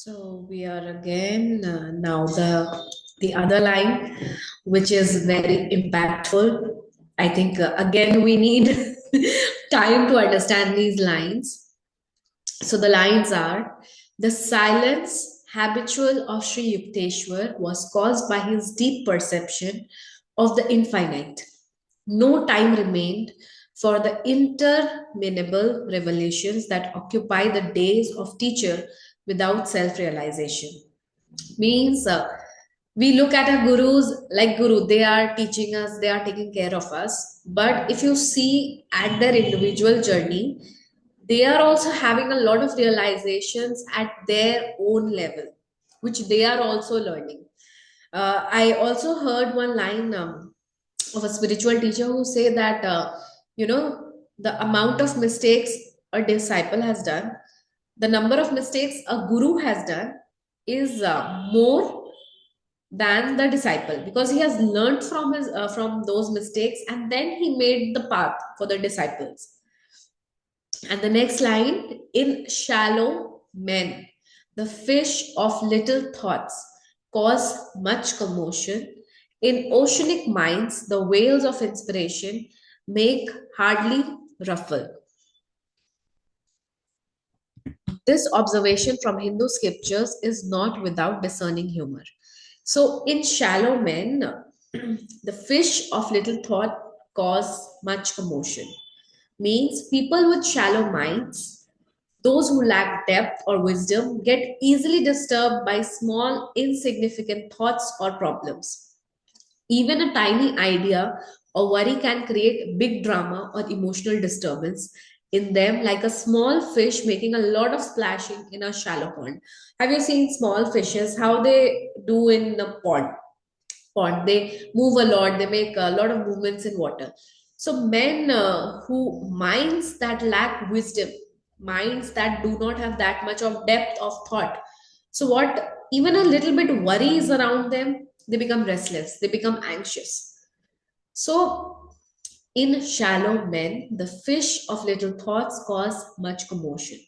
So we are again now the other line, which is very impactful. I think again we need time to understand these lines. So the lines are: the silence habitual of Sri Yukteswar was caused by his deep perception of the infinite. No time remained for the interminable revelations that occupy the days of teacher without self-realization. Means we look at our gurus like guru, they are teaching us, they are taking care of us. But if you see at their individual journey, they are also having a lot of realizations at their own level, which they are also learning. I also heard one line of a spiritual teacher who say that you know the amount of mistakes a disciple has done, the number of mistakes a guru has done is more than the disciple, because he has learned from those mistakes and then he made the path for the disciples. And the next line: in shallow men, the fish of little thoughts cause much commotion. In oceanic minds, the whales of inspiration make hardly ruffle. This observation from Hindu scriptures is not without discerning humor. So, in shallow men, the fish of little thought cause much commotion. Means people with shallow minds, those who lack depth or wisdom, get easily disturbed by small, insignificant thoughts or problems. Even a tiny idea or worry can create big drama or emotional disturbance in them, like a small fish making a lot of splashing in a shallow pond. Have you seen small fishes, how they do in the pond? They move a lot, they make a lot of movements in water. So, men who minds that lack wisdom, minds that do not have that much of depth of thought, so what, even a little bit worries around them, they become restless, they become anxious. So, in shallow men, the fish of little thoughts cause much commotion.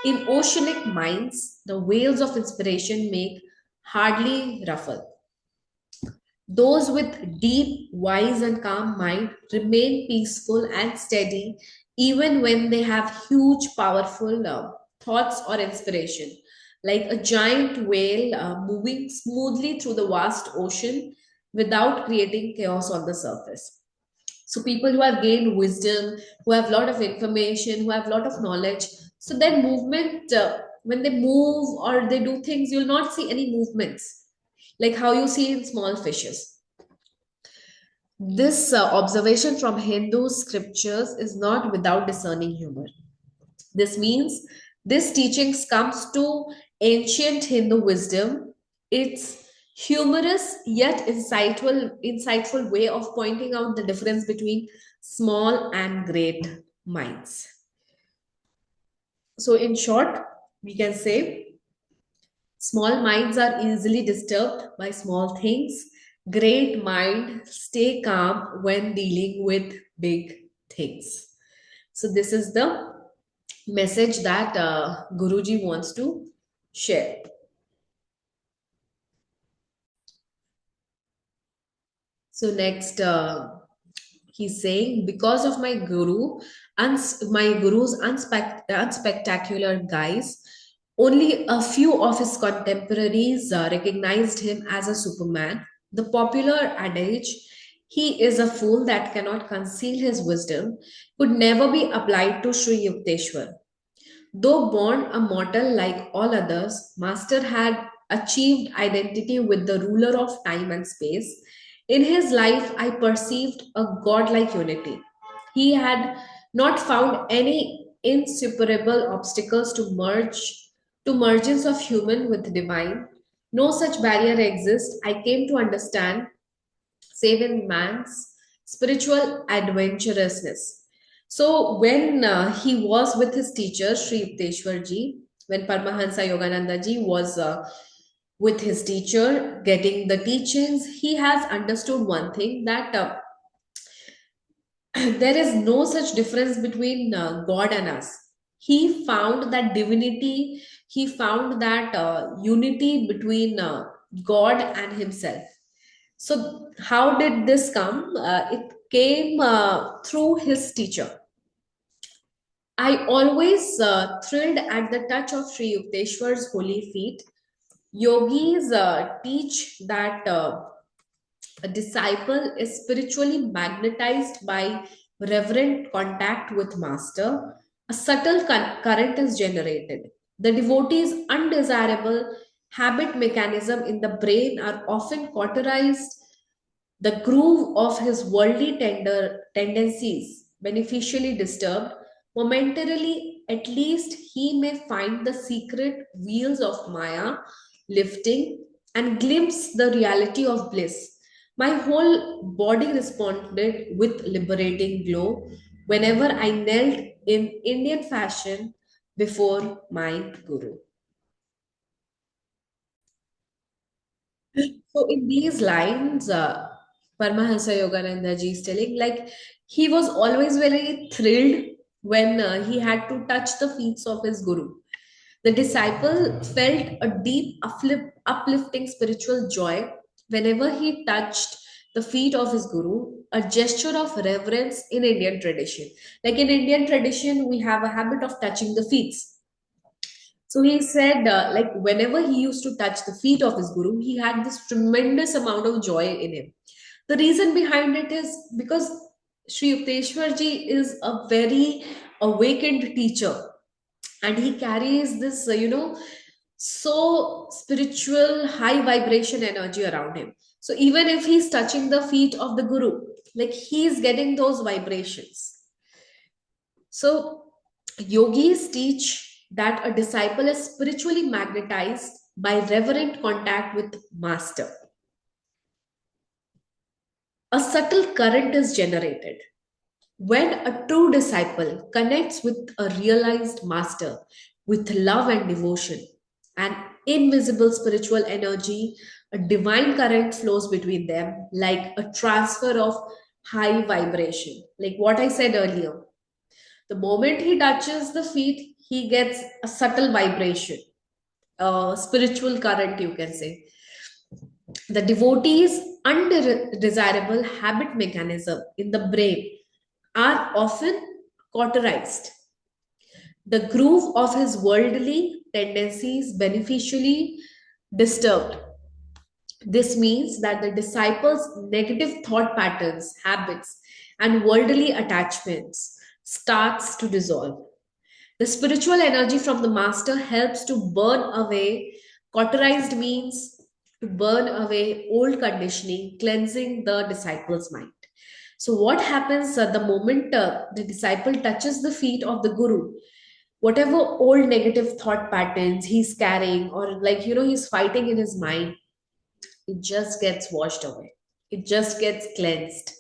In oceanic minds, the whales of inspiration make hardly ruffle. Those with deep, wise, and calm mind remain peaceful and steady even when they have huge, powerful thoughts or inspiration, like a giant whale moving smoothly through the vast ocean without creating chaos on the surface. So people who have gained wisdom, who have a lot of information, who have a lot of knowledge, so their movement, when they move or they do things, you'll not see any movements like how you see in small fishes. This observation from Hindu scriptures is not without discerning humor. This means this teachings comes to ancient Hindu wisdom. It's humorous yet insightful way of pointing out the difference between small and great minds. So, in short, we can say small minds are easily disturbed by small things. Great mind stay calm when dealing with big things. So this is the message that Guruji wants to share. So next, he's saying, because of my my guru's unspectacular guise, only a few of his contemporaries recognized him as a Superman. The popular adage, he is a fool that cannot conceal his wisdom, could never be applied to Sri Yukteswar. Though born a mortal like all others, Master had achieved identity with the ruler of time and space. In his life, I perceived a godlike unity. He had not found any insuperable obstacles to mergence of human with divine. No such barrier exists. I came to understand, save in man's spiritual adventurousness. So when he was with his teacher Sri Yukteswar ji, when Paramahansa Yogananda ji was with his teacher getting the teachings, he has understood one thing, that there is no such difference between God and us. He found that divinity, he found that unity between God and himself. So, how did this come? It came through his teacher. I always thrilled at the touch of Sri Yukteswar's holy feet. Yogis teach that a disciple is spiritually magnetized by reverent contact with master. A subtle current is generated. The devotee's undesirable habit mechanism in the brain are often cauterized. The groove of his worldly tendencies beneficially disturbed. Momentarily, at least he may find the secret wheels of Maya lifting and glimpse the reality of bliss. My whole body responded with liberating glow whenever I knelt in Indian fashion before my Guru. So in these lines, Paramahansa Yogananda ji is telling, like, he was always very thrilled when he had to touch the feet of his Guru. The disciple felt a deep uplifting spiritual joy whenever he touched the feet of his Guru, a gesture of reverence in Indian tradition. Like in Indian tradition, we have a habit of touching the feet. So he said, like, whenever he used to touch the feet of his Guru, he had this tremendous amount of joy in him. The reason behind it is because Sri Yukteswar ji is a very awakened teacher, and he carries this, so spiritual, high vibration energy around him. So even if he's touching the feet of the Guru, like he's getting those vibrations. So, yogis teach that a disciple is spiritually magnetized by reverent contact with master. A subtle current is generated. When a true disciple connects with a realized master with love and devotion, an invisible spiritual energy, a divine current flows between them like a transfer of high vibration. Like what I said earlier, the moment he touches the feet, he gets a subtle vibration, a spiritual current, you can say. The devotee's undesirable habit mechanism in the brain are often cauterized. The groove of his worldly tendencies beneficially disturbed. This means that the disciple's negative thought patterns, habits, and worldly attachments starts to dissolve. The spiritual energy from the master helps to burn away, cauterized means to burn away old conditioning, cleansing the disciple's mind. So, what happens the moment the disciple touches the feet of the Guru? Whatever old negative thought patterns he's carrying, or like, he's fighting in his mind, it just gets washed away. It just gets cleansed.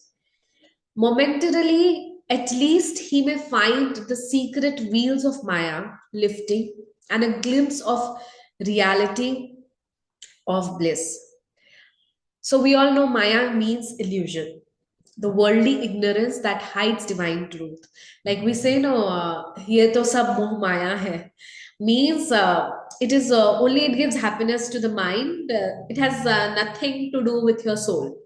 Momentarily, at least he may find the secret wheels of Maya lifting and a glimpse of reality of bliss. So, we all know Maya means illusion, the worldly ignorance that hides divine truth. Like we say, no, ye to sab moh Maya hai, means only it gives happiness to the mind, it has nothing to do with your soul.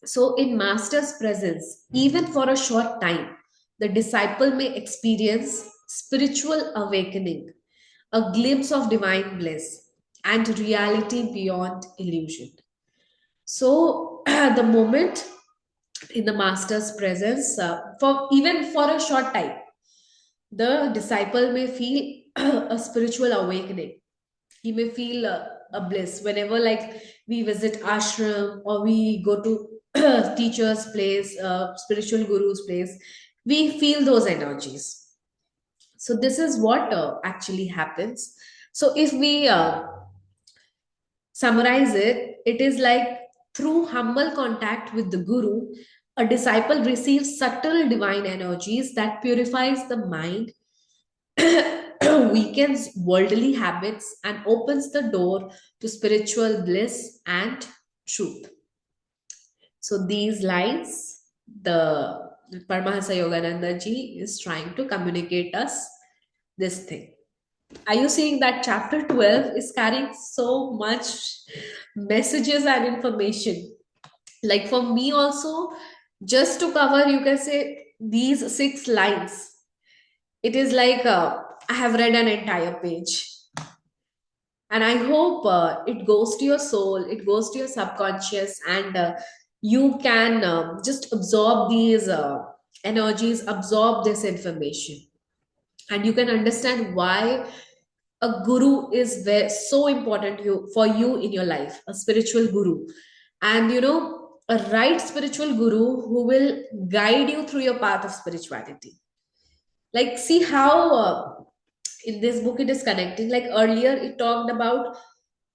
So, in Master's presence, even for a short time, the disciple may experience spiritual awakening, a glimpse of divine bliss, and reality beyond illusion. So, the moment in the Master's presence, for even for a short time, the disciple may feel a spiritual awakening. He may feel a bliss whenever, like, we visit ashram or we go to teacher's place, spiritual guru's place, we feel those energies. So this is what actually happens. So if we summarize it, it is like through humble contact with the guru, a disciple receives subtle divine energies that purifies the mind, weakens worldly habits, and opens the door to spiritual bliss and truth. So these lines, the Paramahansa Yogananda ji is trying to communicate us this thing. Are you seeing that chapter 12 is carrying so much messages and information? Like for me also, just to cover, you can say these 6 lines, it is like I have read an entire page. And I hope it goes to your soul, it goes to your subconscious, and you can just absorb these energies, absorb this information, and you can understand why a guru is so important for you in your life, a spiritual guru. And a right spiritual guru who will guide you through your path of spirituality. Like, see how in this book it is connecting. Like earlier it talked about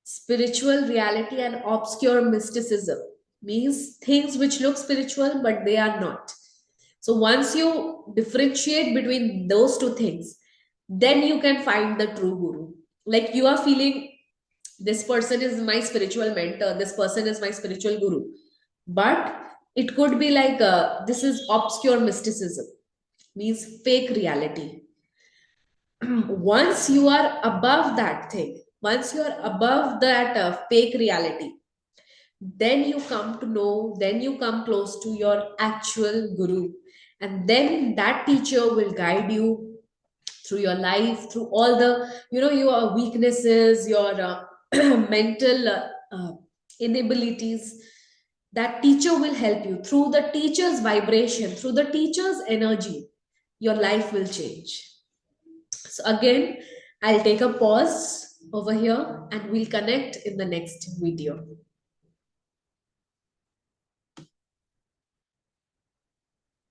spiritual reality and obscure mysticism, means things which look spiritual but they are not. So once you differentiate between those two things, then you can find the true guru. Like you are feeling this person is my spiritual mentor, this person is my spiritual guru, but it could be like this is obscure mysticism, means fake reality. Once you are above that thing, once you are above that fake reality, then you come to know, then you come close to your actual guru. And then that teacher will guide you through your life, through all the, your weaknesses, your mental inabilities. That teacher will help you through the teacher's vibration, through the teacher's energy. Your life will change. So again, I'll take a pause over here and we'll connect in the next video.